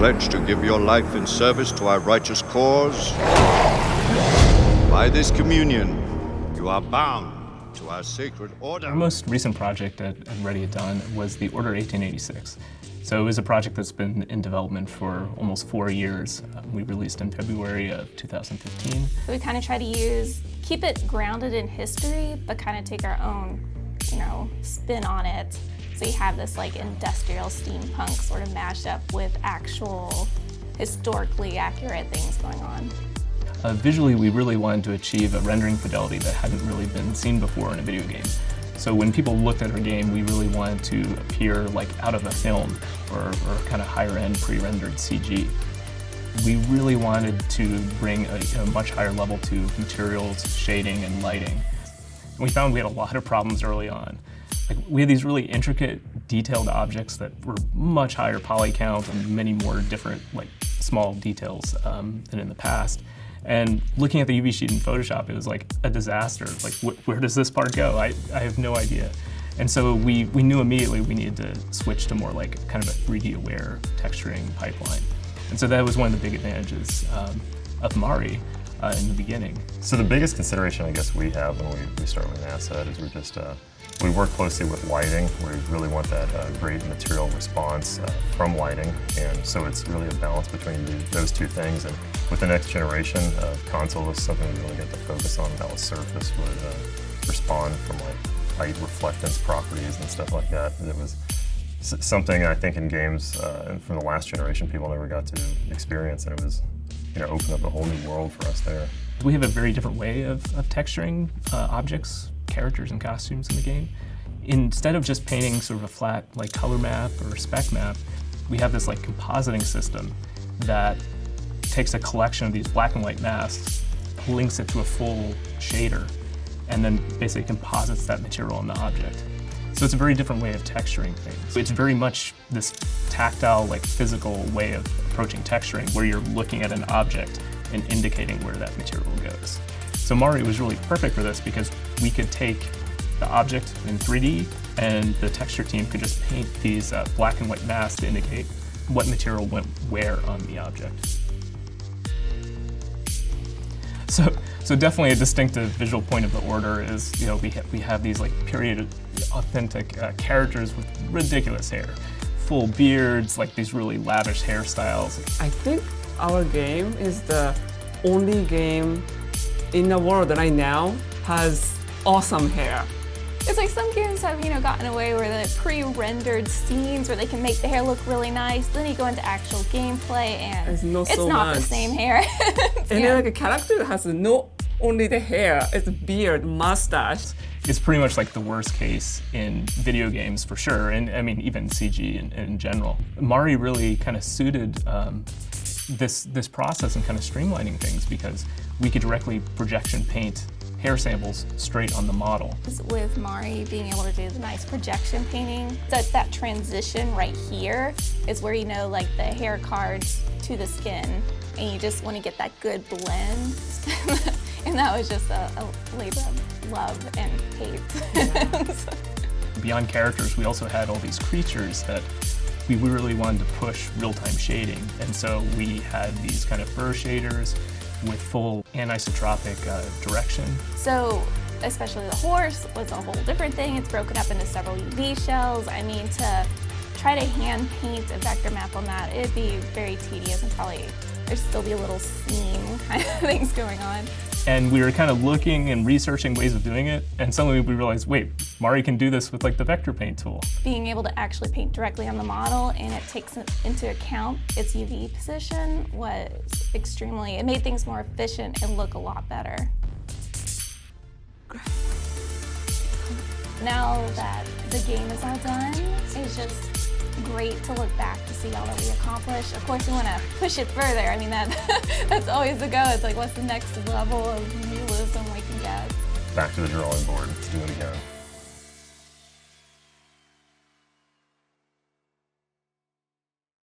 pledge to give your life in service to our righteous cause? By this communion, you are bound to our sacred order. Our most recent project at Ready It Done was the Order 1886. So it was a project that's been in development for almost 4 years. We released in February of 2015. We kind of try to keep it grounded in history, but kind of take our own, spin on it. So you have this like industrial steampunk sort of mashup with actual historically accurate things going on. Visually, we really wanted to achieve a rendering fidelity that hadn't really been seen before in a video game. So when people looked at our game, we really wanted to appear like out of a film or kind of higher end pre-rendered CG. We really wanted to bring a much higher level to materials, shading, and lighting. And we found we had a lot of problems early on. We had these really intricate, detailed objects that were much higher poly count and many more different, small details than in the past. And looking at the UV sheet in Photoshop, it was like a disaster. Where does this part go? I have no idea. And so we knew immediately we needed to switch to more like kind of a 3D aware texturing pipeline. And so that was one of the big advantages of Mari in the beginning. So the biggest consideration I guess we have when we start with an asset is we work closely with lighting. We really want that great material response from lighting, and so it's really a balance between those two things. And with the next generation of console, it's something we really get to focus on, how a surface would respond from light reflectance properties and stuff like that. And it was something I think in games and from the last generation people never got to experience, and it was opened up a whole new world for us there. We have a very different way of texturing objects, characters, and costumes in the game. Instead of just painting sort of a flat color map or spec map, we have this compositing system that takes a collection of these black and white masks, links it to a full shader, and then basically composites that material on the object. So it's a very different way of texturing things. It's very much this tactile, physical way of approaching texturing, where you're looking at an object and indicating where that material goes. So Mari was really perfect for this because we could take the object in 3D and the texture team could just paint these black and white masks to indicate what material went where on the object. So definitely a distinctive visual point of the Order is, we have these period authentic characters with ridiculous hair, full beards, these really lavish hairstyles. I think our game is the only game in the world right now has awesome hair. It's like some games have, gotten away with the pre-rendered scenes where they can make the hair look really nice. Then you go into actual gameplay and it's not the same hair. And then a character has not only the hair, it's beard, mustache. It's pretty much the worst case in video games for sure, and I mean even CG in general. Mari really kind of suited this process and kind of streamlining things because we could directly projection paint hair samples straight on the model. With Mari being able to do the nice projection painting, that transition right here is where the hair cards to the skin, and you just want to get that good blend. And that was just a labor of love and hate. Yeah. Beyond characters, we also had all these creatures that we really wanted to push real-time shading. And so we had these kind of fur shaders with full anisotropic direction. So especially the horse was a whole different thing. It's broken up into several UV shells. I mean, to try to hand paint a vector map on that, it'd be very tedious and probably there'd still be a little seam kind of things going on. And we were kind of looking and researching ways of doing it, and suddenly we realized, wait, Mari can do this with the vector paint tool. Being able to actually paint directly on the model and it takes into account its UV position was it made things more efficient and look a lot better. Now that the game is all done, it's just great to look back to see all that we accomplished. Of course, we want to push it further. I mean, that's always the goal. It's what's the next level of realism we can get? Back to the drawing board to do it again.